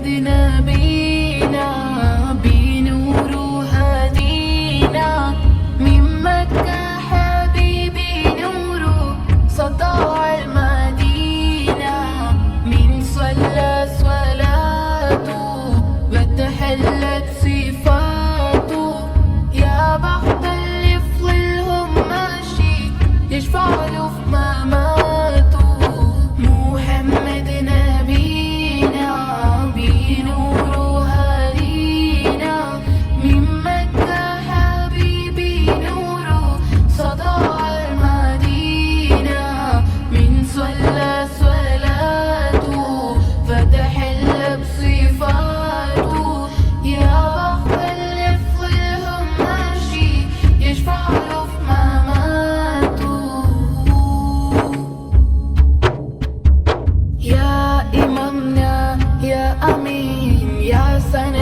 محمد نبينا بنور هدينا من مكة حبيبي نوره سطع المدينة من صلى صلاته وتحلت صفاته يا بخت اللي في ظلهم ماشي يشفع له في مماته محمد نبينا بنور هدينا من مكة حبيبي نوره سطع المدينة من صلى صلاته فتحل بصفاته يا بخت اللي في ظلهم ماشي يشفع له في مماته يا إمامنا يا أمين يا سند